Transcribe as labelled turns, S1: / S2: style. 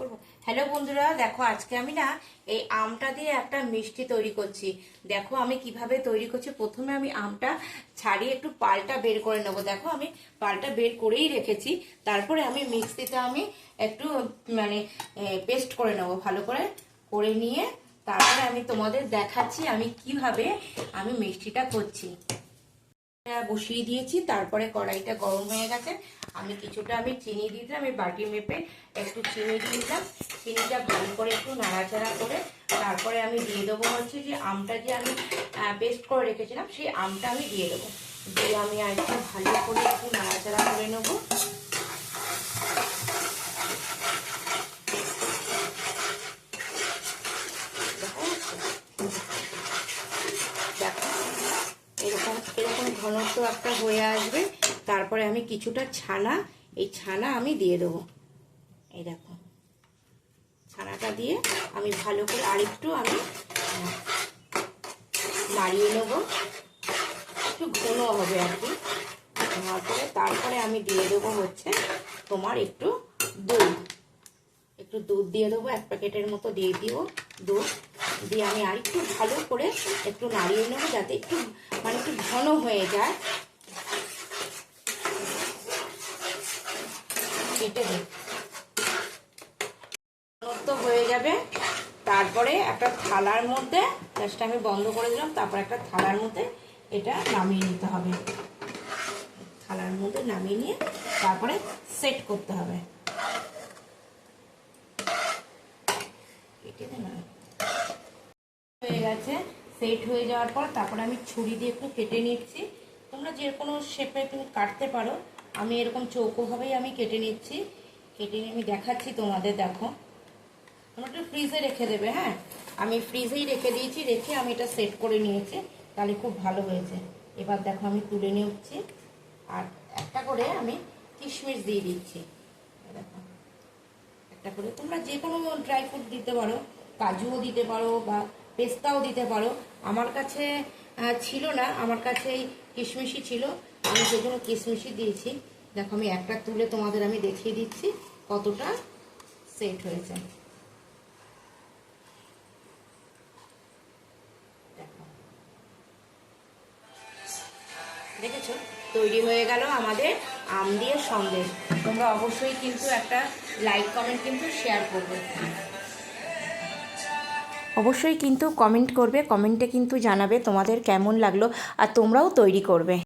S1: করবো। হ্যালো বন্ধুরা, দেখো আজকে আমি না এই আমটা দিয়ে একটা মিষ্টি তৈরি করছি। দেখো আমি কিভাবে তৈরি করছি। প্রথমে আমি আমটা ছাড়িয়ে একটু পালটা বের করে নেবো। দেখো আমি পালটা বের করেই রেখেছি। তারপরে আমি মিক্সিতে আমি একটু মানে পেস্ট করে নেবো, ভালো করে করে নিয়ে তারপরে আমি তোমাদের দেখাচ্ছি আমি কিভাবে আমি মিষ্টিটা করছি। বসিয়ে দিয়েছি, তারপরে কড়াইটা গরম হয়ে গেছে। আমি কিছুটা চিনি দিয়ে দিলাম, আমি বাটি মেপে একটু চিনি দিয়ে দিলাম। চিনিটা ভালো করে একটু নাড়াচাড়া করে তারপরে আমি দিয়ে দেবো হচ্ছে যে আমটা যে আমি পেস্ট করে রেখেছিলাম সেই আমটা আমি দিয়ে দেবো। দিয়ে আমি আর একটু ভালো করে একটু নাড়াচাড়া করে নেবো। দেখো এরকম এরকম ঘনত্ব একটা হয়ে আসবে। তারপরে আমি কিছুটা ছানা, এই ছানা আমি দিয়ে দেবো। এই দেখো ছানাটা দিয়ে আমি ভালো করে আরেকটু আমি নাড়িয়ে নেবো, একটু ঘন হবে আর কি। তারপরে আমি দিয়ে দেবো হচ্ছে তোমার একটু দুধ দিয়ে দেবো, 1 প্যাকেটের মতো দিয়ে দিব দুধ। দিয়ে আমি আর একটু ভালো করে একটু নাড়িয়ে নেবো যাতে একটু একটু ঘন হয়ে যায়। কেটে দিই ঘনত্ব হয়ে যাবে। তারপরে একটা থালার মধ্যে গ্যাসটা আমি বন্ধ করে দিলাম। তারপর একটা থালার মধ্যে এটা নামিয়ে নিতে হবে। থালার মধ্যে নামিয়ে নিয়ে তারপরে সেট করতে হবে। হয়ে গেছে, সেট হয়ে যাওয়ার পর তারপরে আমি ছুরি দিয়ে একটু কেটে নিচ্ছি। তোমরা যে কোনো শেপে তুমি কাটতে পারো, আমি এরকম চৌকোভাবেই আমি কেটে নিচ্ছি। কেটে নিয়ে আমি দেখাচ্ছি তোমাদের। দেখো তোমরা একটু ফ্রিজে রেখে দেবে। হ্যাঁ, আমি ফ্রিজেই রেখে দিয়েছি, রেখে আমি এটা সেট করে নিয়েছি, তাহলে খুব ভালো হয়েছে। এবার দেখো আমি তুলে নিচ্ছি আর একটা করে আমি কিশমিশ দিয়ে দিচ্ছি। দেখো একটা করে তোমরা যে কোনো ড্রাই ফ্রুট দিতে পারো, কাজুও দিতে পারো বা পেস্তাও দিতে পারো। আমার কাছে ছিল না, আমার কাছে এই কিশমিশই ছিল, আমি সেজন্য কিশমিশই দিয়েছি। দেখো আমি একটা তুলে তোমাদের আমি দেখিয়ে দিচ্ছি কতটা সেট হয়েছে। দেখেছো তৈরি হয়ে গেল আমাদের আম দিয়ে সন্দেশ। তোমরা অবশ্যই কিন্তু একটা লাইক কমেন্ট কিন্তু শেয়ার করবে। অবশ্যই কিন্তু কমেন্ট করবে, কমেন্টে কিন্তু জানাবে তোমাদের কেমন লাগলো আর তোমরাও তৈরি করবে।